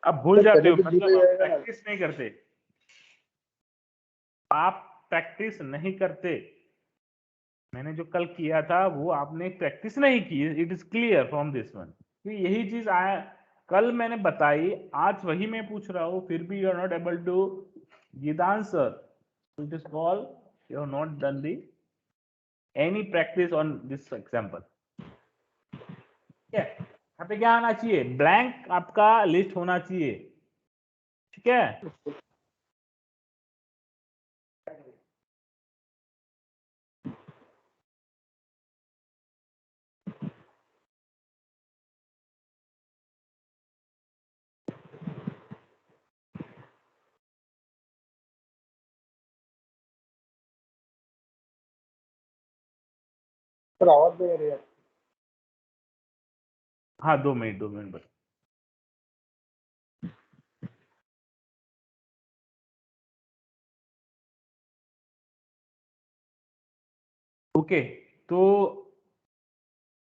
A: अब भूल
C: सर
A: जाते
C: पहले
A: हो,
C: तो
A: मतलब
C: जीरो
A: आप
C: आएगा ना।
A: प्रैक्टिस नहीं करते, आप प्रैक्टिस नहीं करते। मैंने जो कल किया था वो आपने प्रैक्टिस नहीं की, it is clear from this one. यही चीज आया कल मैंने बताई, आज वही मैं पूछ रहा हूँ, फिर भी you are not able to give the answer. It is call you have not done the any practice on this example. ठीक है, यहाँ पे क्या आना चाहिए, ब्लैंक आपका लिस्ट होना चाहिए। ठीक है,
C: सर आवाज नहीं आ रही है।
A: हाँ 2 मिनट बस। ओके, तो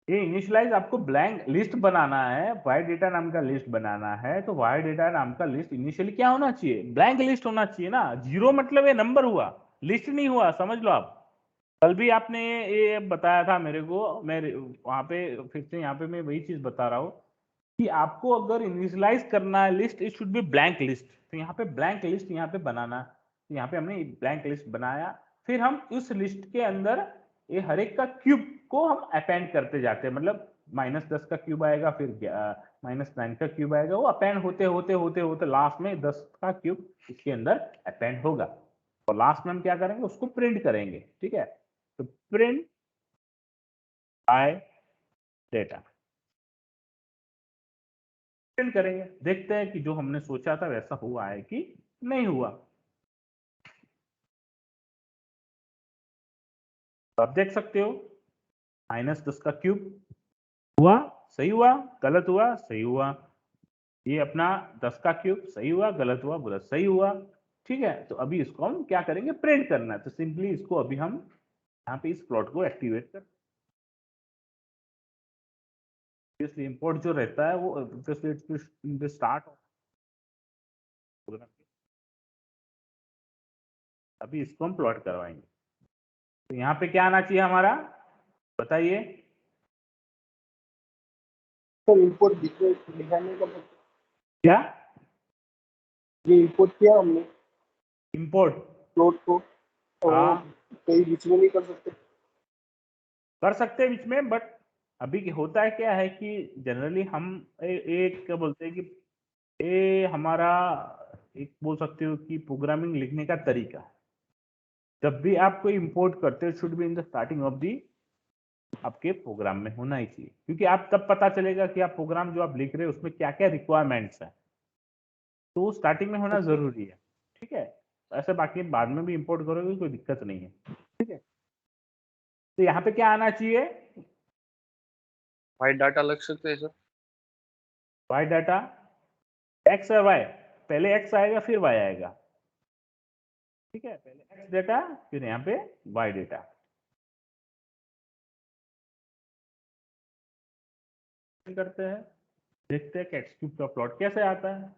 A: ये इनिशियलाइज आपको ब्लैंक लिस्ट बनाना है, वाई डेटा नाम का लिस्ट बनाना है। तो वाई डेटा नाम का लिस्ट इनिशियली क्या होना चाहिए, ब्लैंक लिस्ट होना चाहिए ना। जीरो मतलब ये नंबर हुआ, लिस्ट नहीं हुआ, समझ लो आप। कल भी आपने ये बताया था मेरे को, मैं वहां पे फिर से यहाँ पे मैं वही चीज बता रहा हूँ कि आपको अगर इनिशियलाइज करना है list, it should be blank list. तो यहाँ पे ब्लैंक लिस्ट यहाँ पे बनाना, तो यहाँ पे हमने ब्लैंक लिस्ट बनाया, फिर हम उस लिस्ट के अंदर ये हर एक का क्यूब को हम अपेंड करते जाते हैं। मतलब -10 का क्यूब आएगा, फिर -9 का क्यूब आएगा, वो अपेंड होते होते होते होते लास्ट में 10 का क्यूब इसके अंदर अपेंड होगा, और लास्ट में हम क्या करेंगे, उसको प्रिंट करेंगे। ठीक है, तो प्रिंट बाय डेटा प्रिंट करेंगे, देखते हैं कि जो हमने सोचा था वैसा हुआ है कि नहीं हुआ। तो आप देख सकते हो -10 का क्यूब हुआ, सही हुआ, गलत हुआ, सही हुआ। ये अपना 10 का क्यूब सही हुआ, गलत हुआ, बोला सही हुआ। ठीक है, तो अभी इसको हम क्या करेंगे, प्रिंट करना है। तो सिंपली इसको अभी हम यहाँ पे इस प्लॉट को एक्टिवेट कर, इंपोर्ट जो रहता है वो स्टार्ट, अभी इसको हम प्लॉट करवाएंगे। तो यहाँ पे क्या आना चाहिए हमारा, बताइए।
C: सर इंपोर्ट दिखाने का
A: क्या
C: ये इंपोर्ट किया हमने
A: इंपोर्ट,
C: प्लॉट को, और वो
A: हाँ
C: कहीं बीच में नहीं कर सकते।
A: कर सकते हैं बीच में, बट अभी होता है क्या है कि जनरली हम एक क्या बोलते हैं कि ये हमारा एक बोल सकते हो कि प्रोग्रामिंग लिखने का तरीका है। जब भी आप कोई इंपोर्ट करते हो, should be in the starting of the आपके प्रोग्राम में होना ही चाहिए, क्योंकि आप तब पता चलेगा कि आप प्रोग्राम जो आप लिख रहे हो उसमें क्या क्या रिक्वायरमेंट्स है, तो स्टार्टिंग में होना जरूरी है। ठीक है, ऐसे बाकी बाद में भी इंपोर्ट करोगे कोई दिक्कत नहीं है। ठीक है, तो यहाँ पे क्या आना चाहिए,
B: वाइड डाटा लग सकते हैं सर।
A: वाई डाटा, एक्स और वाई, पहले एक्स आएगा फिर वाई आएगा। ठीक है, पहले एक्स डेटा फिर यहाँ पे वाई डेटा। करते हैं, देखते हैं कि एक्स क्यूब का प्लॉट कैसे आता है।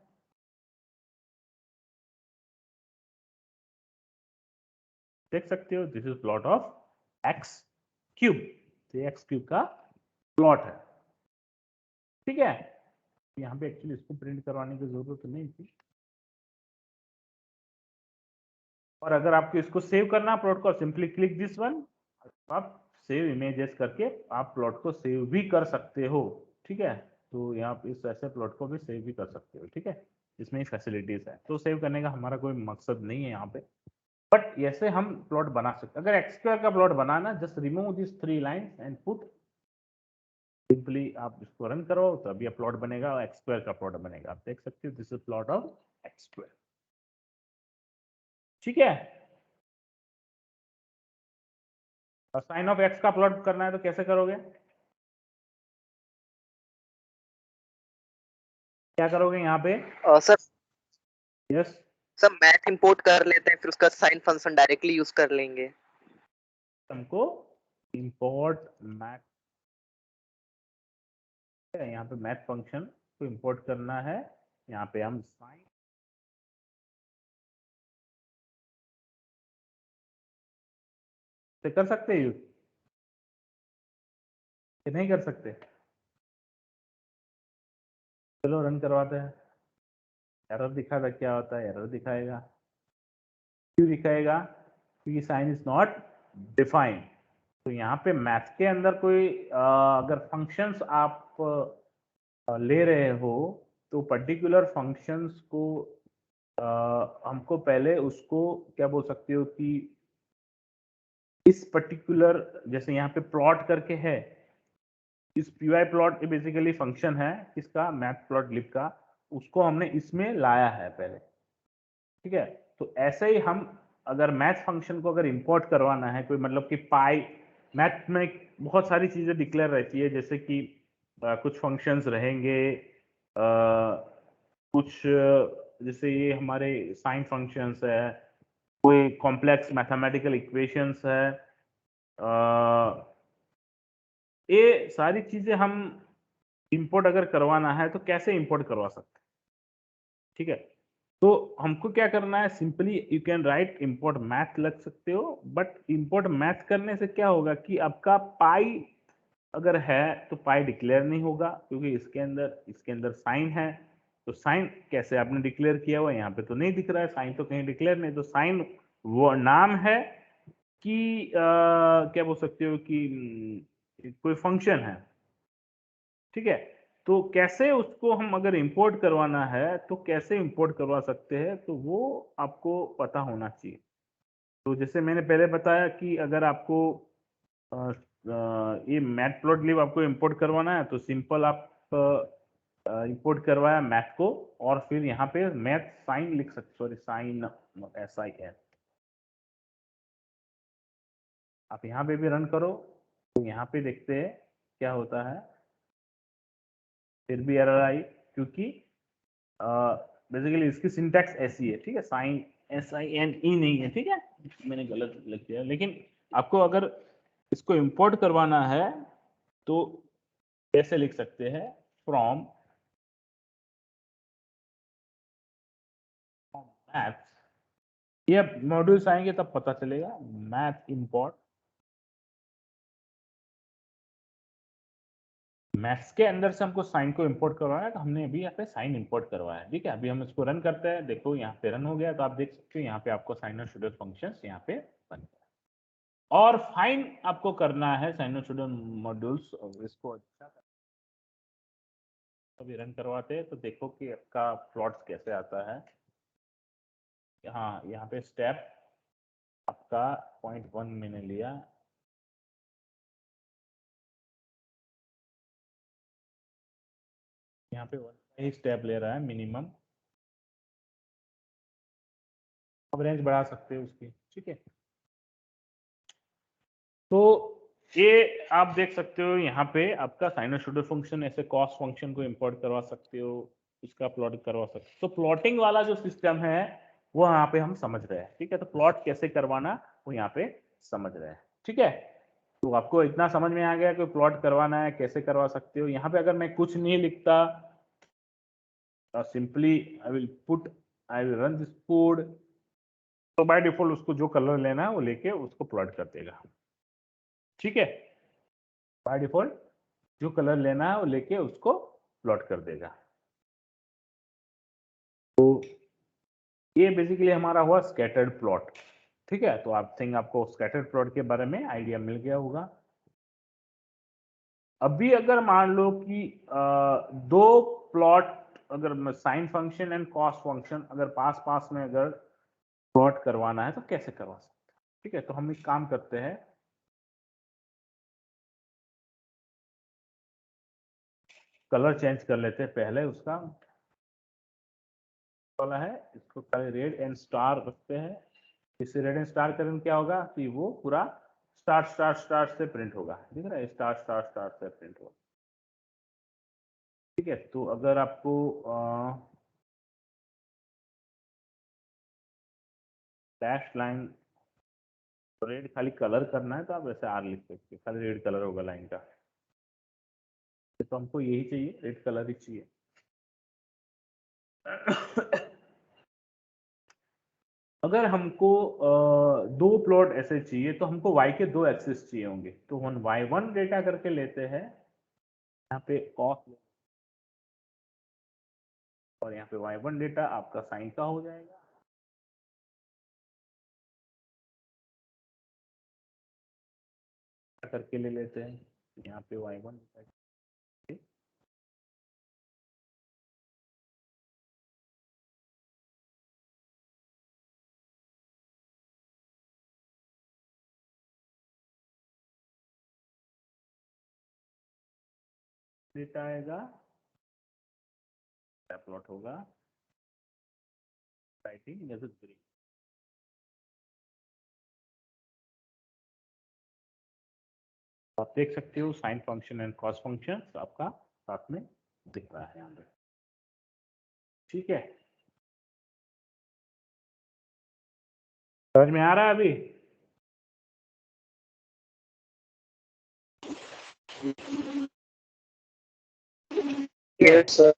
A: देख सकते हो this is plot of x cube, तो एक्स क्यूब का प्लॉट है। ठीक है, यहाँ पे एक्चुअली इसको प्रिंट करवाने की जरूरत नहीं थी। और अगर आपको इसको सेव करना प्लॉट को, सिंपली क्लिक दिस वन, आप सेव इमेजेस करके आप प्लॉट को सेव भी कर सकते हो। ठीक है, तो यहाँ पे इस ऐसे प्लॉट को भी सेव भी कर सकते हो। ठीक है, इसमें फैसिलिटीज है, तो सेव करने का हमारा कोई मकसद नहीं है यहाँ पे, बट ऐसे हम प्लॉट बना सकते हैं। अगर एक्स स्क्वायर का plot banana, just remove this 3 lines and put, simply आप इसको रन करो तो अभी प्लॉट बनेगा और एक्स स्क्वायर का प्लॉट बनेगा। आप देख सकते हो this is plot of X square. ठीक है, और साइन ऑफ एक्स का प्लॉट करना है तो कैसे करोगे, क्या करोगे यहाँ पे?
D: Sir
A: yes,
D: sir math import कर लेते हैं, फिर उसका साइन फंक्शन डायरेक्टली यूज कर लेंगे।
A: हमको इंपोर्ट मैथ, यहाँ पे मैथ फंक्शन को इंपोर्ट करना है। यहाँ पे हम साइन से कर सकते हैं यूज कि नहीं कर सकते? चलो रन करवाते हैं। एरर दिखा था, क्या होता है? एरर दिखाएगा। क्यों दिखाएगा? क्योंकि साइन इज नॉट डिफाइंड। तो यहाँ पे मैथ के अंदर कोई अगर फंक्शंस आप ले रहे हो तो पर्टिकुलर फंक्शंस को हमको पहले उसको क्या बोल सकते हो कि इस पर्टिकुलर, जैसे यहाँ पे प्लॉट करके है, इस पी प्लॉट बेसिकली फंक्शन है किसका? मैथ प्लॉट लिब का, उसको हमने इसमें लाया है पहले। ठीक है, तो ऐसे ही हम अगर मैथ फंक्शन को अगर इंपोर्ट करवाना है, कोई मतलब कि पाई, मैथ में बहुत सारी चीजें डिक्लेयर रहती है, जैसे कि कुछ फंक्शंस रहेंगे, कुछ जैसे ये हमारे साइन फंक्शंस है, कोई कॉम्प्लेक्स मैथमेटिकल इक्वेशंस है, ये सारी चीजें हम इंपोर्ट अगर करवाना है तो कैसे इंपोर्ट करवा सकते हैं? ठीक है, तो हमको क्या करना है, simply you can write import math लग सकते हो, बट इंपोर्ट मैथ करने से क्या होगा कि आपका पाई अगर है तो पाई डिक्लेयर नहीं होगा, क्योंकि इसके अंदर साइन है। तो साइन कैसे आपने डिक्लेयर किया हुआ? यहाँ पे तो नहीं दिख रहा है, साइन तो कहीं डिक्लेयर नहीं। तो साइन वो नाम है कि क्या बोल सकते हो कि कोई फंक्शन है। ठीक है, तो कैसे उसको हम अगर इंपोर्ट करवाना है तो कैसे इंपोर्ट करवा सकते हैं, तो वो आपको पता होना चाहिए। तो जैसे मैंने पहले बताया कि अगर आपको ये मैटप्लॉटलिब आपको इंपोर्ट करवाना है तो सिंपल आप इंपोर्ट करवाया मैथ को, और फिर यहाँ पे मैथ साइन लिख सकते, सॉरी साइन SIN, आप यहाँ पे भी रन करो तो यहाँ पे देखते हैं क्या होता है। फिर भी एरर आई, क्योंकि बेसिकली इसकी सिंटैक्स ऐसी है। ठीक है, साइन SINE नहीं है। ठीक है, मैंने गलत लिख दिया, लेकिन आपको अगर इसको इंपोर्ट करवाना है तो कैसे लिख सकते हैं? फ्रॉम मैथ, ये मॉड्यूल्स आएंगे तब पता चलेगा। मैथ इंपोर्ट, मैथ्स के अंदर से हमको साइन को इंपोर्ट करवाना है, तो हमने अभी यहाँ पे साइन इंपोर्ट करवाया है। ठीक है, अभी हम इसको रन करते हैं, देखो यहाँ पे रन हो गया, तो आप देख सकते हो यहाँ पे आपको साइनोसॉइडल फंक्शंस यहाँ पे बन गया। और फाइन आपको करना है साइनोसॉइडल मॉड्यूल्स, इसको अच्छा अभी रन करवाते हैं तो देखो कि आपका प्लॉट्स कैसे आता है। यहाँ पे स्टेप आपका 0.1 मैंने लिया, यहाँ पे 1 का ही स्टेप ले रहा है मिनिमम, अब रेंज बढ़ा सकते हो उसकी। ठीक है, तो ये आप देख सकते हो यहाँ पे आपका साइनोसॉइडल फंक्शन, ऐसे कॉस फंक्शन को इंपोर्ट करवा सकते हो, इसका प्लॉट करवा सकते हो। तो प्लॉटिंग वाला जो सिस्टम है वो यहाँ पे हम समझ रहे हैं। ठीक है, तो प्लॉट कैसे करवाना वो यहाँ पे समझ रहे हैं। ठीक है, तो आपको इतना समझ में आ गया कि प्लॉट करवाना है कैसे करवा सकते हो। यहाँ पे अगर मैं कुछ नहीं लिखता, simply I will run this code, तो बाय डिफॉल्ट उसको जो कलर लेना है वो लेके उसको प्लॉट कर देगा। ठीक है, बाय डिफॉल्ट जो कलर लेना है वो लेके उसको प्लॉट कर देगा। तो ये बेसिकली हमारा हुआ स्कैटर्ड प्लॉट। ठीक है, तो आप थिंक आपको स्कैटर्ड प्लॉट के बारे में आइडिया मिल गया होगा। अभी अगर मान लो कि दो प्लॉट अगर sine function and cos function अगर पास पास में अगर प्लॉट करवाना है तो कैसे करवा सकते हैं? ठीक है, तो हम एक काम करते हैं, कलर चेंज कर लेते हैं पहले उसका वाला है, इसको पहले रेड एंड स्टार रखते हैं। इससे रेड एंड स्टार करें क्या होगा कि वो पूरा स्टार स्टार स्टार से प्रिंट होगा। दिख रहा है, स्टार स्टार स्टार से प्रिंट होगा। ठीक है, तो अगर आपको डैश लाइन रेड खाली कलर करना है तो आप ऐसे आर लिख सकते हैं, खाली रेड कलर होगा लाइन का। तो हमको यही चाहिए, रेड कलर ही चाहिए। अगर हमको दो प्लॉट ऐसे चाहिए तो हमको y के दो एक्सिस चाहिए होंगे, तो हम y1 डेटा करके लेते हैं, यहाँ पे cos और यहाँ पे y1 डेटा आपका साइन का हो जाएगा। करके ले लेते हैं, यहाँ पे y1 डेटा आएगा, प्लॉट होगा राइटिंग जैसे ग्रीन। आप देख सकते हो sine function and cos function आपका साथ में दिख रहा है यहाँ पे। ठीक है, समझ में आ रहा है अभी?
D: Yes, sir.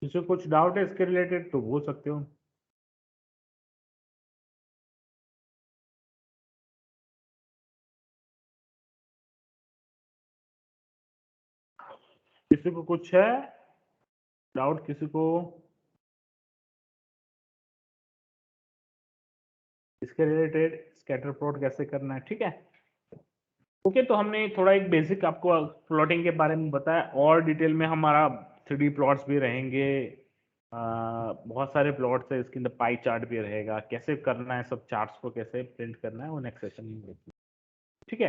A: किसी को कुछ डाउट है इसके रिलेटेड तो बोल सकते हो। किसी को कुछ है डाउट? किसी को इसके रिलेटेड स्कैटर प्लॉट कैसे करना है? ठीक है, ओके। तो हमने थोड़ा एक बेसिक आपको प्लॉटिंग के बारे में बताया, और डिटेल में हमारा 3D प्लॉट्स भी रहेंगे, बहुत सारे प्लॉट्स है, इसके अंदर पाई चार्ट भी रहेगा, कैसे करना है सब चार्ट्स को कैसे प्रिंट करना है वो नेक्स्ट सेशन में देखेंगे। ठीक है,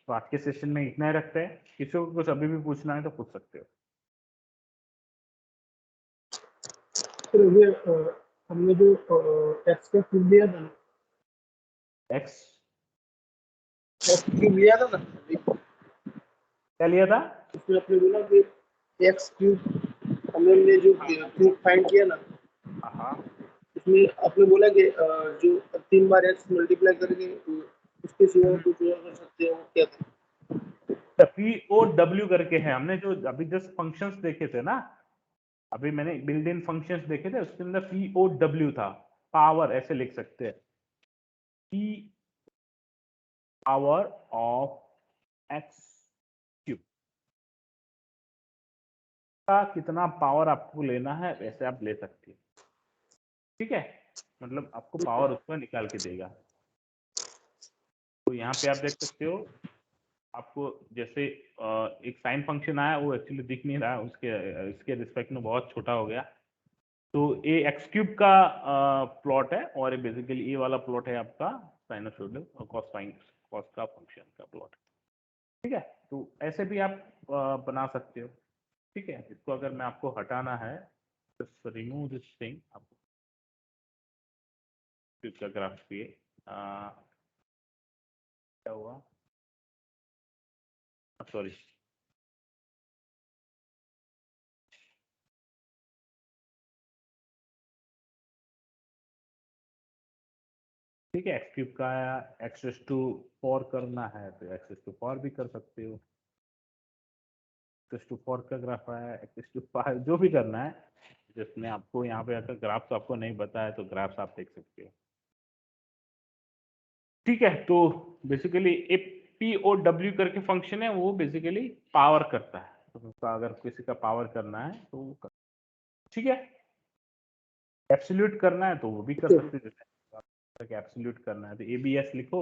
A: तो आज के सेशन में इतना ही रखते हैं, किसी को कुछ अभी भी पूछना है तो पूछ सकते हो।
C: फिर ये हमने जो एक्स का क्यूब लिया था ना,
A: एक्स
C: एक्स क्यूब लिया था ना अभी,
A: क्या लिया था?
C: उसमें आपने बोला कि एक्स क्यूब हमने जो क्यूब फाइंड किया ना,
A: हाँ,
C: उसमें आपने बोला कि जो 3 बार एक्स मल्टीप्लाई करके उसके सिवा कुछ और कर सकते हो, क्या था?
A: POW करके है, हमने जो अभी जस्ट फंक्शंस देखे थे ना, अभी मैंने बिल्ड इन फंक्शंस देखे थे, उसके अंदर POW था, पावर ऐसे लिख सकते हैं, P power of x cube का कितना पावर आपको लेना है वैसे आप ले सकते हैं। ठीक है, मतलब आपको पावर उसका निकाल के देगा। तो यहाँ पे आप देख सकते हो, आपको जैसे एक साइन फंक्शन आया, वो एक्चुअली दिख नहीं रहा, उसके इसके रिस्पेक्ट में बहुत छोटा हो गया। तो ये एक्स क्यूब का प्लॉट है, और ये बेसिकली ये वाला प्लॉट है आपका साइनसोइडल और कॉस का फंक्शन का प्लॉट। ठीक है, तो ऐसे भी आप बना सकते हो। ठीक है, इसको अगर मैं आपको हटाना है, जस्ट रिमूव दिस थिंग, आपको का ग्राफ पे क्या हुआ, सॉरी, ठीक है, एक्स क्यूब का एक्सेस टू 4 करना है तो एक्सेस टू 4 भी कर सकते हो। x⁴ का ग्राफ आया, x⁵ जो भी करना है, जिसमें आपको यहाँ पे अगर ग्राफ्स आपको नहीं पता है तो ग्राफ्स आप देख सकते हो। ठीक है, तो बेसिकली POW करके फंक्शन है, वो बेसिकली पावर करता है, तो उसका अगर किसी का पावर करना है तो वो कर, ठीक है। एब्सोल्यूट करना है तो वो भी कर सकते हैं, जैसे एब्सोल्यूट करना है तो ABS लिखो,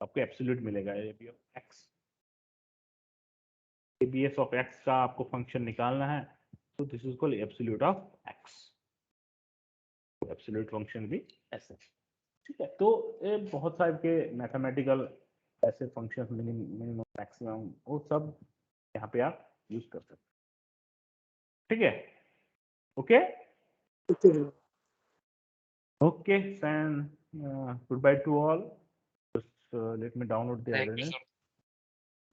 A: आपको एब्सोल्यूट मिलेगा, ABS ऑफ x का आपको फंक्शन निकालना है, तो this is called absolute of x, absolute function भी ऐसे, ठीक है। तो ये बहुत सारे के मैथमेटिकल ऐसे फंक्शन, मिनिमम मैक्सिमम, वो सब यहाँ पे आप यूज कर सकते हैं, ठीक है। ओके ओके सैन, goodbye to all, let me download the
B: Thank you,
A: attendance.
B: sir.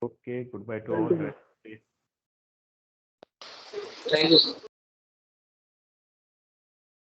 A: Okay, goodbye to
C: Thank
A: all.
C: you.
B: Thank you, sir.